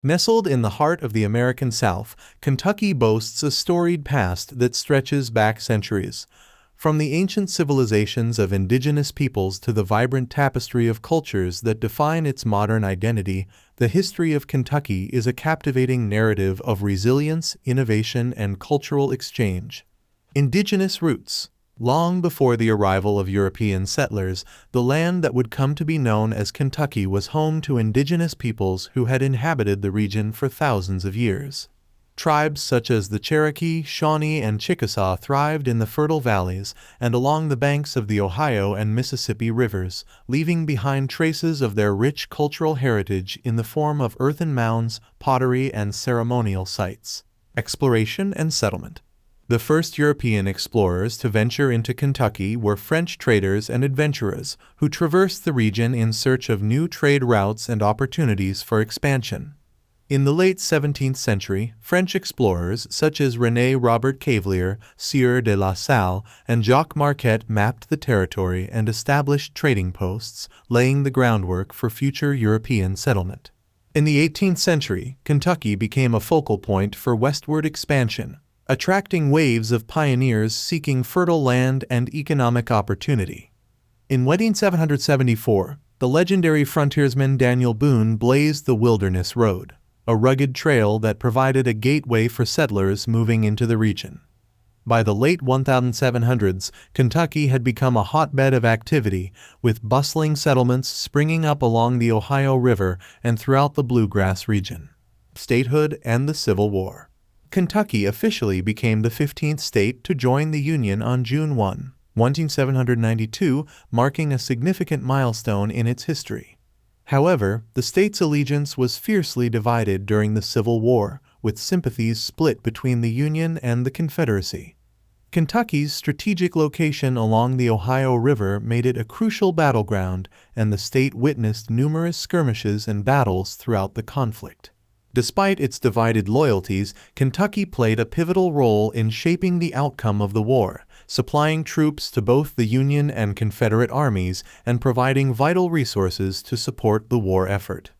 Nestled in the heart of the American South, Kentucky boasts a storied past that stretches back centuries. From the ancient civilizations of indigenous peoples to the vibrant tapestry of cultures that define its modern identity, the history of Kentucky is a captivating narrative of resilience, innovation, and cultural exchange. Indigenous roots. Long before the arrival of European settlers, the land that would come to be known as Kentucky was home to indigenous peoples who had inhabited the region for thousands of years. Tribes such as the Cherokee, Shawnee, and Chickasaw thrived in the fertile valleys and along the banks of the Ohio and Mississippi rivers, leaving behind traces of their rich cultural heritage in the form of earthen mounds, pottery, and ceremonial sites. Exploration and settlement. The first European explorers to venture into Kentucky were French traders and adventurers who traversed the region in search of new trade routes and opportunities for expansion. In the late 17th century, French explorers such as René Robert Cavelier, Sieur de la Salle, and Jacques Marquette mapped the territory and established trading posts, laying the groundwork for future European settlement. In the 18th century, Kentucky became a focal point for westward expansion, attracting waves of pioneers seeking fertile land and economic opportunity. In 1774, the legendary frontiersman Daniel Boone blazed the Wilderness Road, a rugged trail that provided a gateway for settlers moving into the region. By the late 1700s, Kentucky had become a hotbed of activity, with bustling settlements springing up along the Ohio River and throughout the Bluegrass region. Statehood and the Civil War. Kentucky officially became the 15th state to join the Union on June 1, 1792, marking a significant milestone in its history. However, the state's allegiance was fiercely divided during the Civil War, with sympathies split between the Union and the Confederacy. Kentucky's strategic location along the Ohio River made it a crucial battleground, and the state witnessed numerous skirmishes and battles throughout the conflict. Despite its divided loyalties, Kentucky played a pivotal role in shaping the outcome of the war, supplying troops to both the Union and Confederate armies and providing vital resources to support the war effort.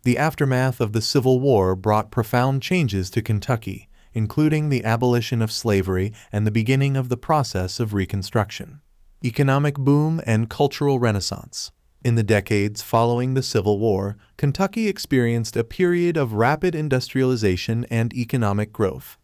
The aftermath of the Civil War brought profound changes to Kentucky, including the abolition of slavery and the beginning of the process of Reconstruction. Economic boom and cultural renaissance. In the decades following the Civil War, Kentucky experienced a period of rapid industrialization and economic growth.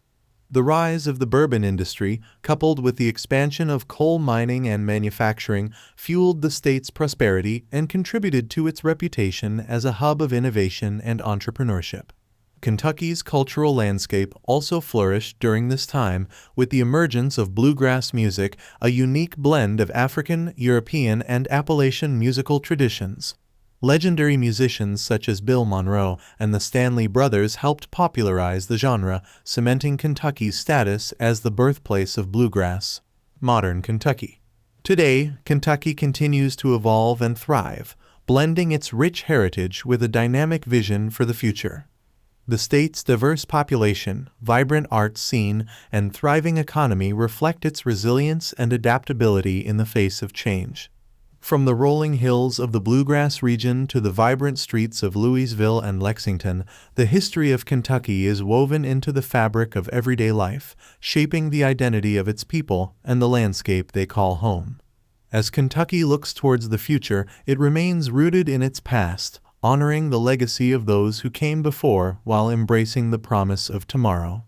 The rise of the bourbon industry, coupled with the expansion of coal mining and manufacturing, fueled the state's prosperity and contributed to its reputation as a hub of innovation and entrepreneurship. Kentucky's cultural landscape also flourished during this time with the emergence of bluegrass music, a unique blend of African, European, and Appalachian musical traditions. Legendary musicians such as Bill Monroe and the Stanley Brothers helped popularize the genre, cementing Kentucky's status as the birthplace of bluegrass. Modern Kentucky. Today, Kentucky continues to evolve and thrive, blending its rich heritage with a dynamic vision for the future. The state's diverse population, vibrant art scene, and thriving economy reflect its resilience and adaptability in the face of change. From the rolling hills of the Bluegrass region to the vibrant streets of Louisville and Lexington, the history of Kentucky is woven into the fabric of everyday life, shaping the identity of its people and the landscape they call home. As Kentucky looks towards the future, it remains rooted in its past, honoring the legacy of those who came before while embracing the promise of tomorrow.